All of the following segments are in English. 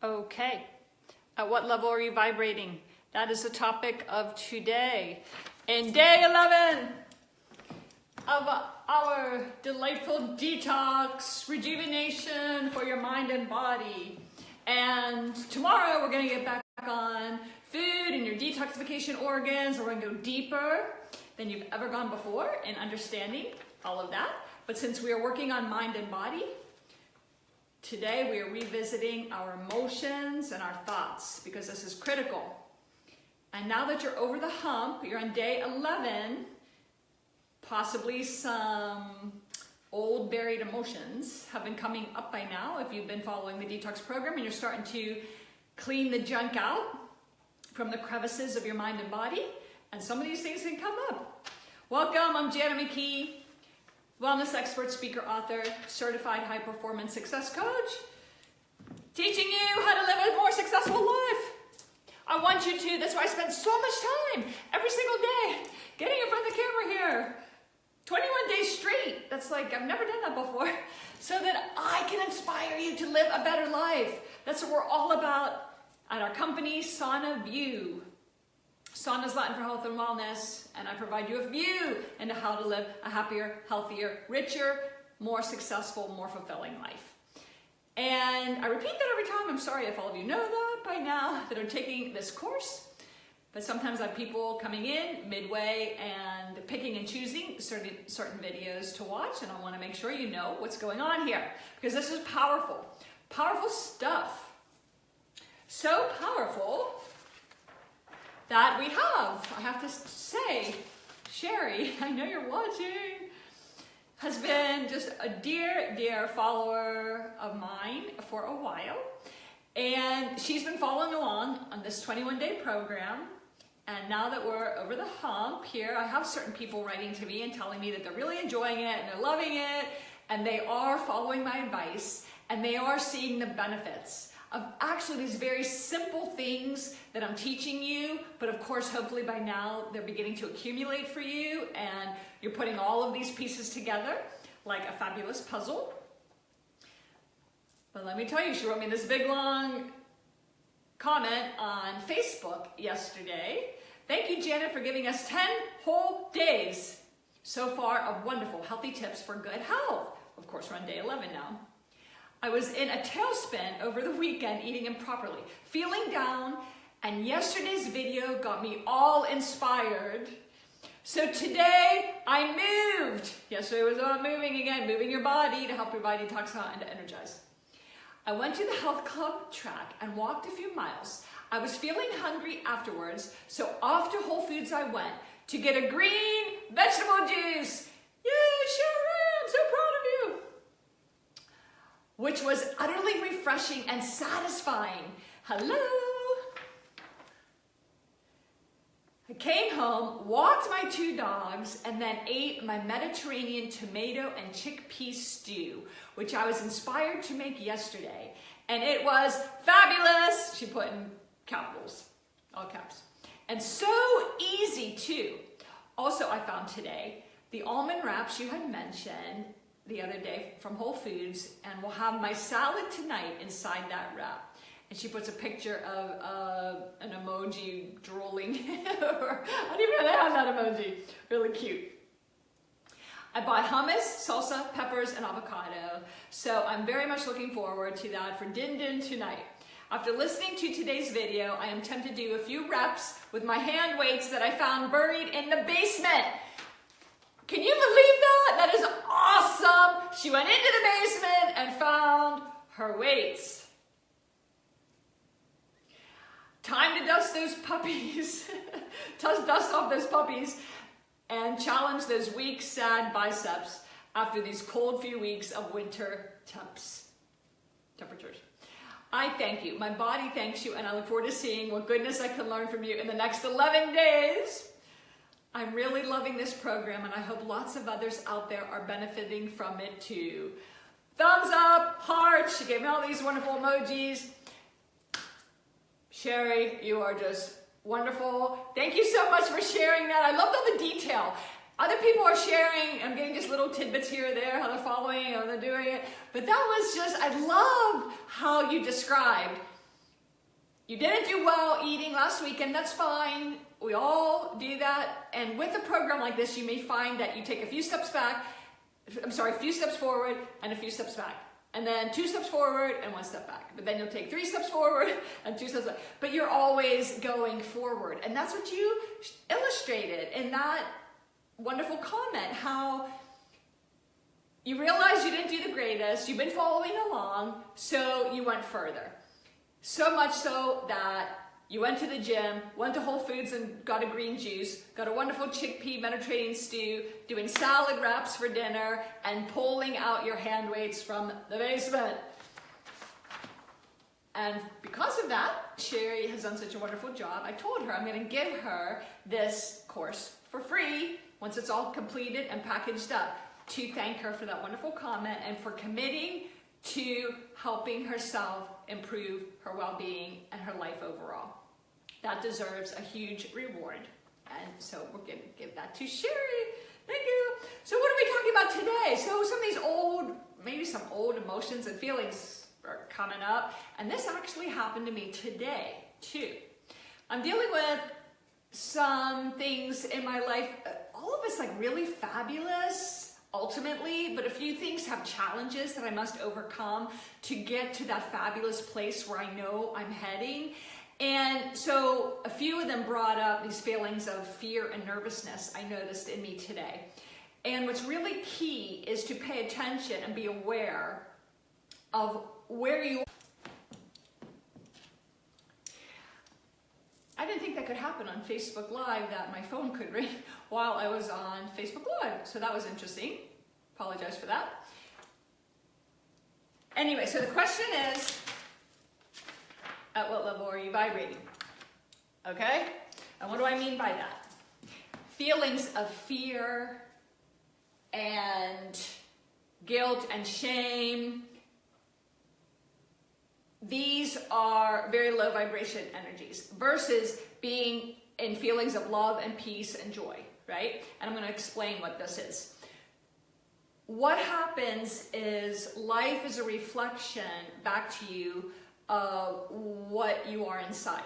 Okay, at what level are you vibrating? That is the topic of today. In day 11 of our delightful detox, rejuvenation for your mind and body. And tomorrow we're gonna get back on food and your detoxification organs. We're gonna go deeper than you've ever gone before in understanding all of that. But since we are working on mind and body, today we are revisiting our emotions and our thoughts because this is critical. And now that you're over the hump, you're on day 11, possibly some old buried emotions have been coming up by now if you've been following the detox program and you're starting to clean the junk out from the crevices of your mind and body. And some of these things can come up. Welcome, I'm Jana McKee, wellness expert, speaker, author, certified high performance success coach, teaching you how to live a more successful life. I want you to, that's why I spend so much time every single day getting in front of the camera here. 21 days straight. That's like, I've never done that before. So that I can inspire you to live a better life. That's what we're all about at our company, Sauna View. Sauna is Latin for health and wellness, and I provide you a view into how to live a happier, healthier, richer, more successful, more fulfilling life. And I repeat that every time. I'm sorry if all of you know that by now that are taking this course, but sometimes I have people coming in midway and picking and choosing certain videos to watch, and I want to make sure you know what's going on here because this is powerful, powerful stuff. So powerful that we have, I have to say, Sherry, I know you're watching, has been just a dear, dear follower of mine for a while. And she's been following along on this 21-day program. And now that we're over the hump here, I have certain people writing to me and telling me that they're really enjoying it and they're loving it. And they are following my advice and they are seeing the benefits of actually these very simple things that I'm teaching you, but of course, hopefully by now they're beginning to accumulate for you and you're putting all of these pieces together like a fabulous puzzle. But let me tell you, she wrote me this big long comment on Facebook yesterday. Thank you, Janet, for giving us 10 whole days so far of wonderful, healthy tips for good health. Of course, we're on day 11 now. I was in a tailspin over the weekend eating improperly, feeling down, and yesterday's video got me all inspired. So today I moved. Yesterday was about moving again, moving your body to help your body detoxify and to energize. I went to the health club track and walked a few miles. I was feeling hungry afterwards, so off to Whole Foods I went to get a green vegetable juice. Yay, Sherry, I'm so proud of you. Which was utterly refreshing and satisfying. Hello. I came home, walked my 2 dogs, and then ate my Mediterranean tomato and chickpea stew, which I was inspired to make yesterday. And it was fabulous. She put in capitals, all caps. And so easy too. Also, I found today the almond wraps you had mentioned the other day from Whole Foods, and we'll have my salad tonight inside that wrap. And she puts a picture of an emoji drooling. I don't even know they have that emoji. Really cute. I bought hummus, salsa, peppers, and avocado. So I'm very much looking forward to that for din din tonight. After listening to today's video, I am tempted to do a few reps with my hand weights that I found buried in the basement. Can you believe that? That is awesome. She went into the basement and found her weights. Time to dust those puppies, dust off those puppies and challenge those weak, sad biceps after these cold few weeks of winter temperatures. I thank you. My body thanks you, and I look forward to seeing what goodness I can learn from you in the next 11 days. I'm really loving this program, and I hope lots of others out there are benefiting from it too. Thumbs up, hearts. She gave me all these wonderful emojis. Sherry, you are just wonderful. Thank you so much for sharing that. I loved all the detail. Other people are sharing, I'm getting just little tidbits here or there, how they're following, how they're doing it. But that was just, I love how you described you didn't do well eating last weekend, that's fine. We all do that. And with a program like this, you may find that you take a few steps forward and a few steps back. And then 2 steps forward and 1 step back. But then you'll take 3 steps forward and 2 steps back. But you're always going forward. And that's what you illustrated in that wonderful comment, how you realized you didn't do the greatest, you've been following along, so you went further. So much so that you went to the gym, went to Whole Foods and got a green juice, got a wonderful chickpea Mediterranean stew, doing salad wraps for dinner, and pulling out your hand weights from the basement. And because of that, Sherry has done such a wonderful job. I told her I'm going to give her this course for free once it's all completed and packaged up, to thank her for that wonderful comment and for committing to helping herself improve her well-being and her life overall. That deserves a huge reward. And so we're going to give that to Sherry. Thank you. So what are we talking about today? So some of these maybe some old emotions and feelings are coming up. And this actually happened to me today too. I'm dealing with some things in my life, all of it's like really fabulous ultimately, but a few things have challenges that I must overcome to get to that fabulous place where I know I'm heading. And so a few of them brought up these feelings of fear and nervousness I noticed in me today. And what's really key is to pay attention and be aware of where you are. I didn't think that could happen on Facebook Live, that my phone could ring while I was on Facebook Live. So that was interesting. Apologize for that. Anyway, so the question is, at what level are you vibrating? Okay? And what do I mean by that? Feelings of fear and guilt and shame, these are very low vibration energies versus being in feelings of love and peace and joy, right? And I'm going to explain what this is. What happens is life is a reflection back to you of what you are inside.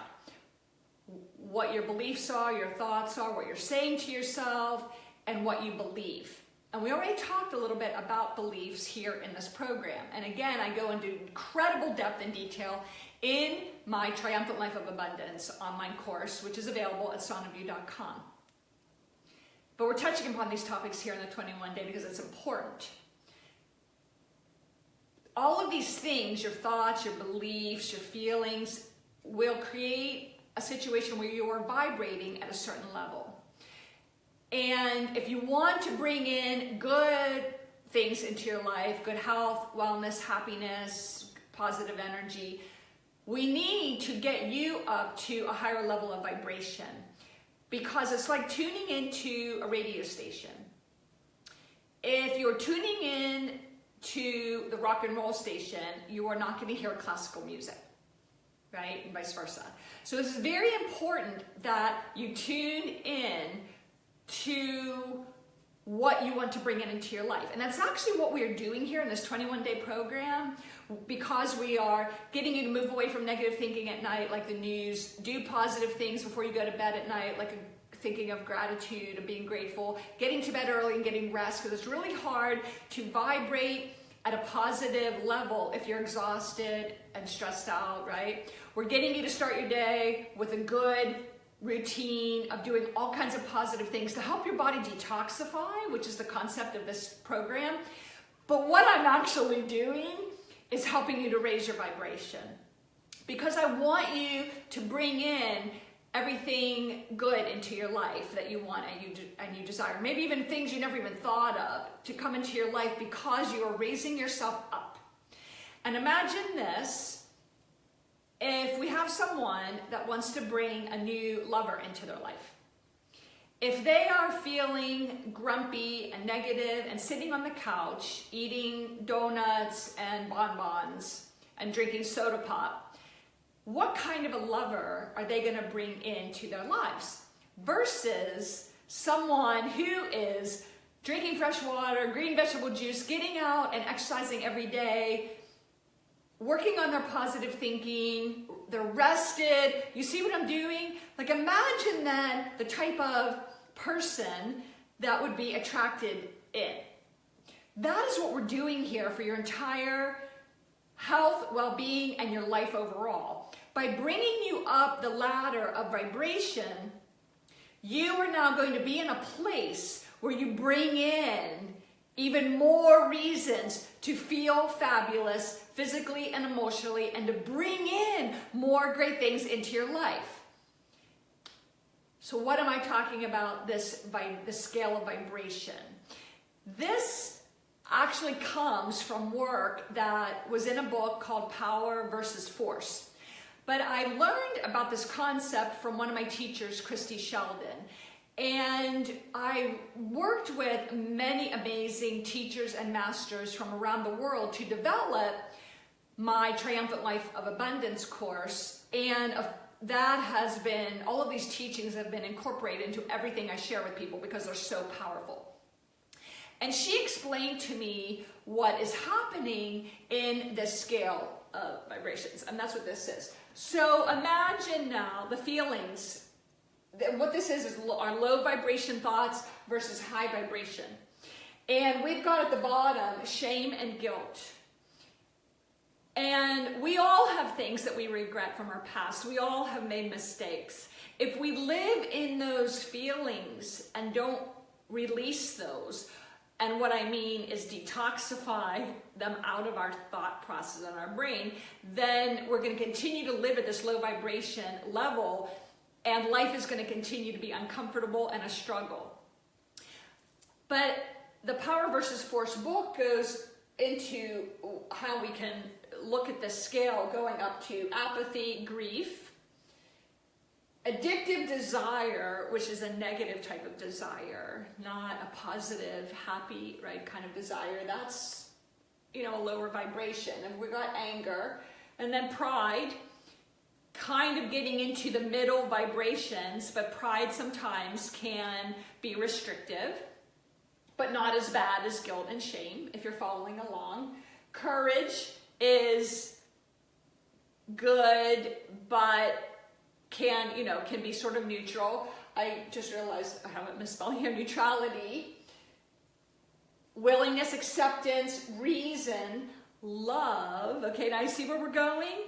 What your beliefs are, your thoughts are, what you're saying to yourself, and what you believe. And we already talked a little bit about beliefs here in this program. And again, I go into incredible depth and detail in my Triumphant Life of Abundance online course, which is available at sonofyou.com. But we're touching upon these topics here in the 21 day because it's important. All of these things, your thoughts, your beliefs, your feelings, will create a situation where you are vibrating at a certain level. And if you want to bring in good things into your life, good health, wellness, happiness, positive energy, we need to get you up to a higher level of vibration, because it's like tuning into a radio station. If you're tuning in to the rock and roll station, you are not going to hear classical music, right? And vice versa. So this is very important that you tune in to what you want to bring into your life. And that's actually what we are doing here in this 21-day program, because we are getting you to move away from negative thinking at night, like the news, do positive things before you go to bed at night, like thinking of gratitude and being grateful, getting to bed early and getting rest, because it's really hard to vibrate at a positive level if you're exhausted and stressed out, right? We're getting you to start your day with a good routine of doing all kinds of positive things to help your body detoxify, which is the concept of this program. But what I'm actually doing is helping you to raise your vibration, because I want you to bring in everything good into your life that you want and you desire. Maybe even things you never even thought of to come into your life, because you are raising yourself up. And imagine this. If we have someone that wants to bring a new lover into their life, if they are feeling grumpy and negative and sitting on the couch eating donuts and bonbons and drinking soda pop, what kind of a lover are they going to bring into their lives versus someone who is drinking fresh water, green vegetable juice, getting out and exercising every day, working on their positive thinking, they're rested. You see what I'm doing? Like imagine then the type of person that would be attracted in. That is what we're doing here for your entire health, well-being, and your life overall. By bringing you up the ladder of vibration, you are now going to be in a place where you bring in even more reasons to feel fabulous physically and emotionally, and to bring in more great things into your life. So what am I talking about, the scale of vibration? This actually comes from work that was in a book called Power versus Force. But I learned about this concept from one of my teachers, Christy Sheldon. And I worked with many amazing teachers and masters from around the world to develop my Triumphant Life of Abundance course. And that has been, all of these teachings have been incorporated into everything I share with people because they're so powerful. And she explained to me what is happening in this scale of vibrations. And that's what this is. So imagine now the feelings. What this is our low vibration thoughts versus high vibration. And we've got at the bottom shame and guilt. And we all have things that we regret from our past. We all have made mistakes. If we live in those feelings and don't release those, and what I mean is detoxify them out of our thought process in our brain, then we're going to continue to live at this low vibration level, and life is going to continue to be uncomfortable and a struggle. But the Power versus Force book goes into how we can look at the scale going up to apathy, grief, addictive desire, which is a negative type of desire, not a positive, happy, right, kind of desire. That's, a lower vibration. And we've got anger, and then pride, kind of getting into the middle vibrations, but pride sometimes can be restrictive, but not as bad as guilt and shame, if you're following along. Courage is good, but can be sort of neutral. I just realized I haven't misspelling here, neutrality. Willingness, acceptance, reason, love. Okay, now you see where we're going?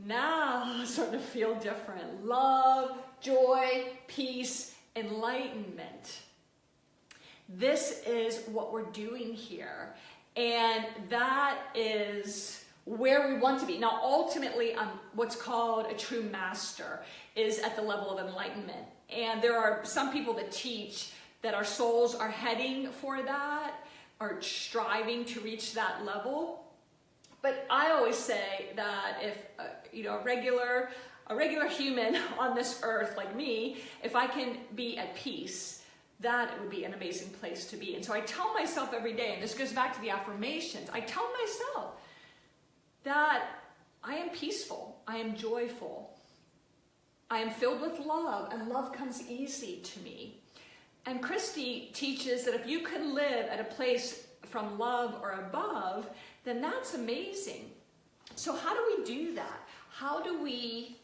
Now it's starting to feel different. Love, joy, peace, enlightenment. This is what we're doing here. And that is where we want to be. Now, ultimately, what's called a true master is at the level of enlightenment. And there are some people that teach that our souls are heading for that, are striving to reach that level. But I always say that if, a regular human on this earth like me, if I can be at peace, that would be an amazing place to be. And so I tell myself every day, and this goes back to the affirmations, I tell myself that I am peaceful, I am joyful, I am filled with love, and love comes easy to me. And Christy teaches that if you can live at a place from love or above, then that's amazing. So how do we do that? How do we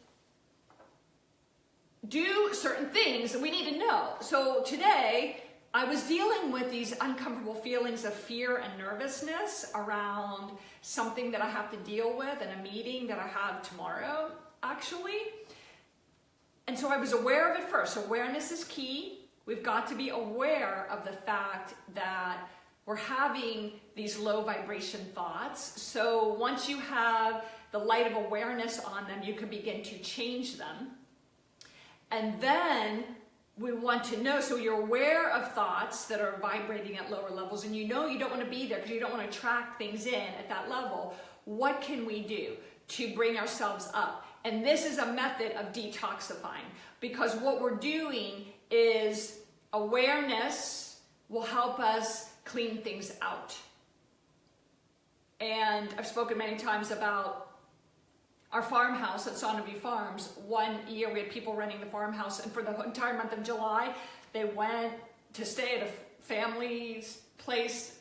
do certain things that we need to know? So today, I was dealing with these uncomfortable feelings of fear and nervousness around something that I have to deal with in a meeting that I have tomorrow, actually. And so I was aware of it first. Awareness is key. We've got to be aware of the fact that we're having these low vibration thoughts. So once you have the light of awareness on them, you can begin to change them. And then we want to know, so you're aware of thoughts that are vibrating at lower levels, and you know you don't want to be there because you don't want to attract things in at that level. What can we do to bring ourselves up? And this is a method of detoxifying, because what we're doing is awareness will help us clean things out. And I've spoken many times about our farmhouse at Sonneview Farms. One year we had people renting the farmhouse, and for the entire month of July, they went to stay at a family's place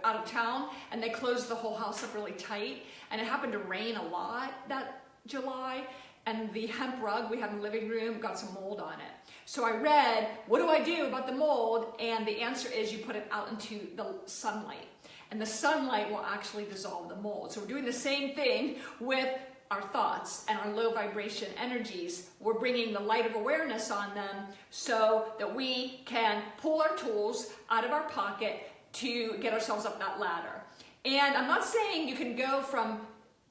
out of town, and they closed the whole house up really tight, and it happened to rain a lot that July, and the hemp rug we have in the living room got some mold on it. So I read, what do I do about the mold? And the answer is you put it out into the sunlight, and the sunlight will actually dissolve the mold. So we're doing the same thing with our thoughts and our low vibration energies. We're bringing the light of awareness on them so that we can pull our tools out of our pocket to get ourselves up that ladder. And I'm not saying you can go from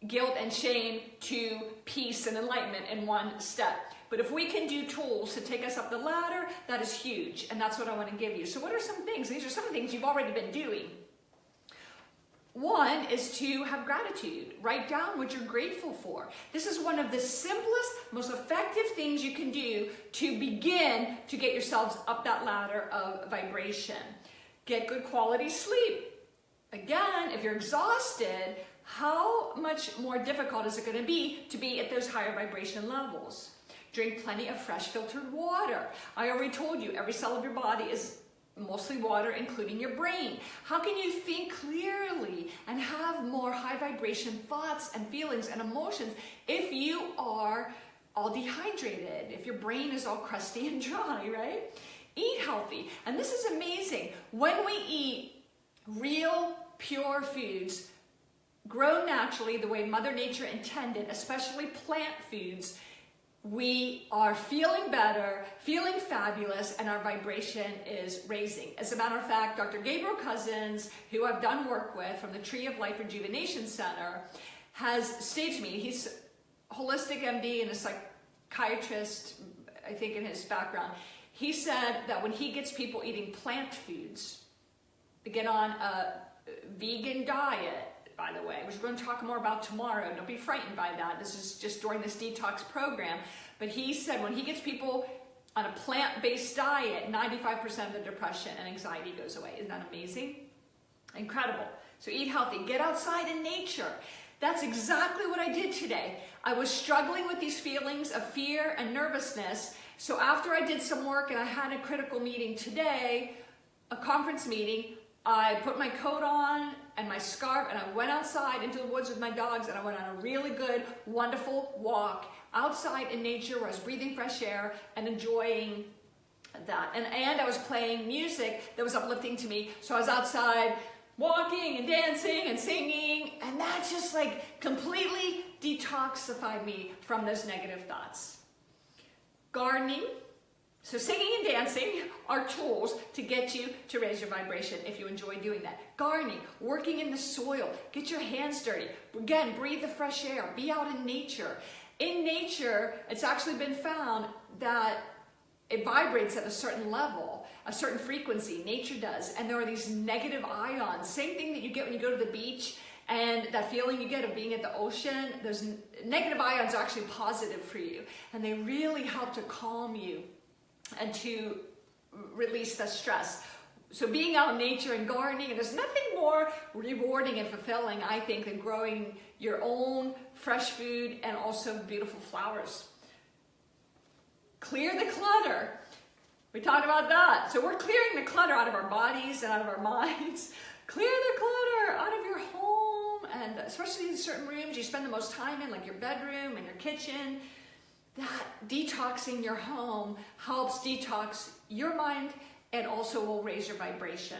guilt and shame to peace and enlightenment in one step. But if we can do tools to take us up the ladder, that is huge. And that's what I want to give you. So what are some things? These are some of the things you've already been doing. One is to have gratitude. Write down what you're grateful for. This is one of the simplest, most effective things you can do to begin to get yourselves up that ladder of vibration. Get good quality sleep. Again, if you're exhausted, how much more difficult is it going to be at those higher vibration levels? Drink plenty of fresh filtered water. I already told you, every cell of your body is mostly water, including your brain. How can you think clearly and have more high vibration thoughts and feelings and emotions if you are all dehydrated, if your brain is all crusty and dry, right? Eat healthy. And this is amazing. When we eat real, pure foods, grown naturally the way Mother Nature intended, especially plant foods, we are feeling better, feeling fabulous, and our vibration is raising. As a matter of fact, Dr. Gabriel Cousins, who I've done work with from the Tree of Life Rejuvenation Center, has stated to me, he's holistic MD and a psychiatrist, I think, in his background. He said that when he gets people eating plant foods, they get on a vegan diet, by the way, which we're going to talk more about tomorrow. Don't be frightened by that. This is just during this detox program. But he said when he gets people on a plant-based diet, 95% of the depression and anxiety goes away. Isn't that amazing? Incredible. So eat healthy. Get outside in nature. That's exactly what I did today. I was struggling with these feelings of fear and nervousness. So after I did some work and I had a critical meeting today, a conference meeting, I put my coat on and my scarf, and I went outside into the woods with my dogs, and I went on a really good, wonderful walk outside in nature where I was breathing fresh air and enjoying that. And I was playing music that was uplifting to me, so I was outside walking and dancing and singing, and that just like completely detoxified me from those negative thoughts. Gardening. So singing and dancing are tools to get you to raise your vibration if you enjoy doing that. Gardening, working in the soil, get your hands dirty. Again, breathe the fresh air, be out in nature. In nature, it's actually been found that it vibrates at a certain level, a certain frequency, nature does, and there are these negative ions. Same thing that you get when you go to the beach, and that feeling you get of being at the ocean, those negative ions are actually positive for you, and they really help to calm you and to release the stress. So being out in nature and gardening, and there's nothing more rewarding and fulfilling, I think, than growing your own fresh food and also beautiful flowers. Clear the clutter. We talked about that. So we're clearing the clutter out of our bodies and out of our minds. Clear the clutter out of your home, and especially in certain rooms you spend the most time in, like your bedroom and your kitchen. That detoxing your home helps detox your mind and also will raise your vibration.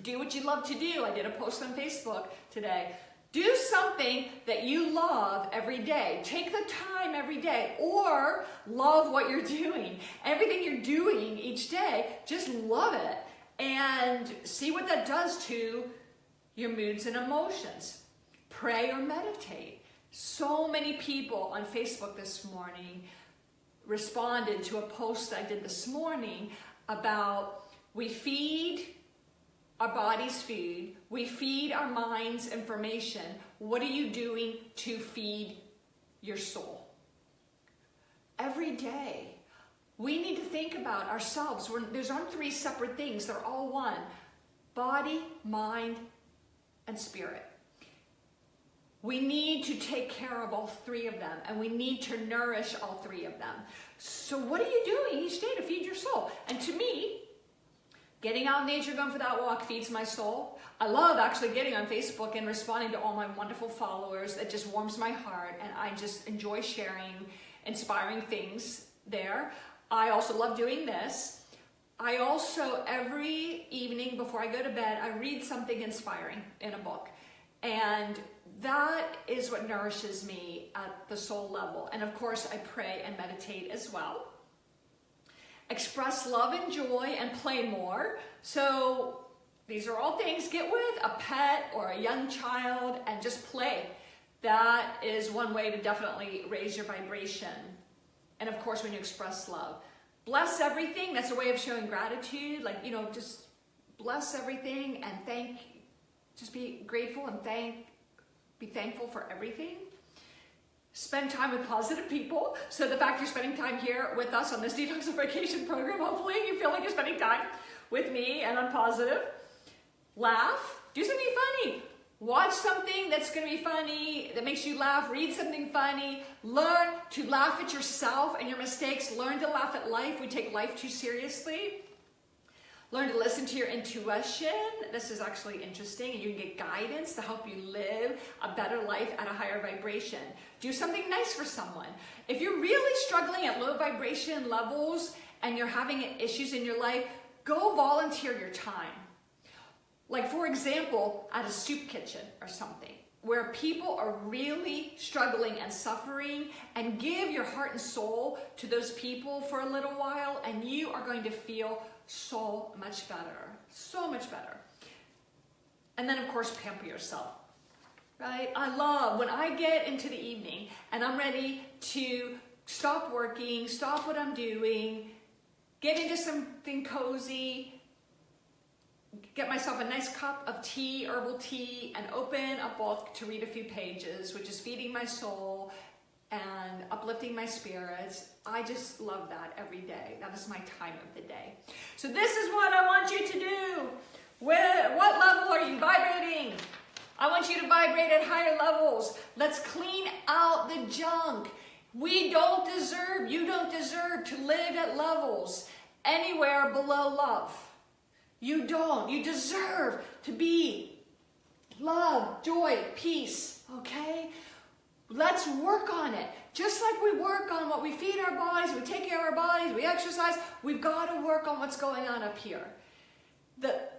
Do what you love to do. I did a post on Facebook today. Do something that you love every day. Take the time every day, or love what you're doing. Everything you're doing each day, just love it and see what that does to your moods and emotions. Pray or meditate. So many people on Facebook this morning responded to a post I did this morning about we feed our bodies food, we feed our minds information. What are you doing to feed your soul? Every day, we need to think about ourselves. There's aren't three separate things, they're all one. Body, mind, and spirit. We need to take care of all three of them, and we need to nourish all three of them. So what are you doing each day to feed your soul? And to me, Getting out in nature, going for that walk feeds my soul. I love actually getting on Facebook and responding to all my wonderful followers. It just warms my heart, and I just enjoy sharing inspiring things there. I also love doing this. I also, every evening before I go to bed, I read something inspiring in a book. And that is what nourishes me at the soul level. And of course, I pray and meditate as well. Express love and joy and play more. So these are all things. Get with a pet or a young child and just play. That is one way to definitely raise your vibration. And of course, when you express love. Bless everything. That's a way of showing gratitude. Like, you know, just bless everything and just be grateful and be thankful for everything. Spend time with positive people. So the fact you're spending time here with us on this detoxification program, hopefully you feel like you're spending time with me and I'm positive. Laugh. Do something funny. Watch something that's going to be funny, that makes you laugh. Read something funny. Learn to laugh at yourself and your mistakes. Learn to laugh at life. We take life too seriously. Learn to listen to your intuition. This is actually interesting, and you can get guidance to help you live a better life at a higher vibration. Do something nice for someone. If you're really struggling at low vibration levels and you're having issues in your life, go volunteer your time. Like, for example, at a soup kitchen or something, where people are really struggling and suffering, and give your heart and soul to those people for a little while, and you are going to feel so much better, so much better. And then, of course, pamper yourself, right? I love when I get into the evening and I'm ready to stop working, stop what I'm doing, get into something cozy, get myself a nice cup of tea, herbal tea, and open a book to read a few pages, which is feeding my soul and uplifting my spirits. I just love that every day. That is my time of the day. So this is what I want you to do. What level are you vibrating? I want you to vibrate at higher levels. Let's clean out the junk. You don't deserve to live at levels anywhere below love. You don't. You deserve to be love, joy, peace, okay? Let's work on it. Just like we work on what we feed our bodies, we take care of our bodies, we exercise, we've got to work on what's going on up here.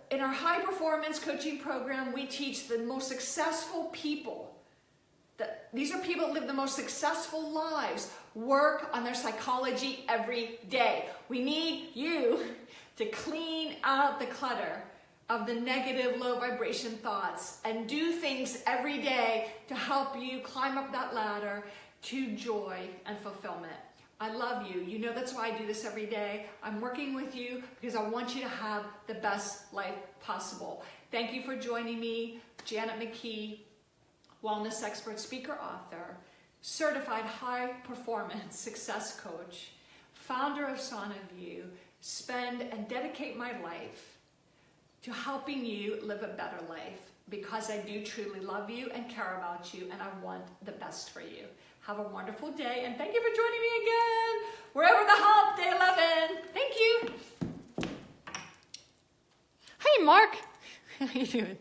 In our high performance coaching program, we teach the most successful people. These are people that live the most successful lives, work on their psychology every day. We need you to clean out the clutter of the negative, low vibration thoughts and do things every day to help you climb up that ladder to joy and fulfillment. I love you. You know that's why I do this every day. I'm working with you because I want you to have the best life possible. Thank you for joining me. Janet McKee, wellness expert, speaker, author, certified high performance success coach, founder of Sauna View. Spend and dedicate my life to helping you live a better life because I do truly love you and care about you, and I want the best for you. Have a wonderful day, and thank you for joining me again. We're over the hump, day 11. Thank you. Hey, Mark. How you doing?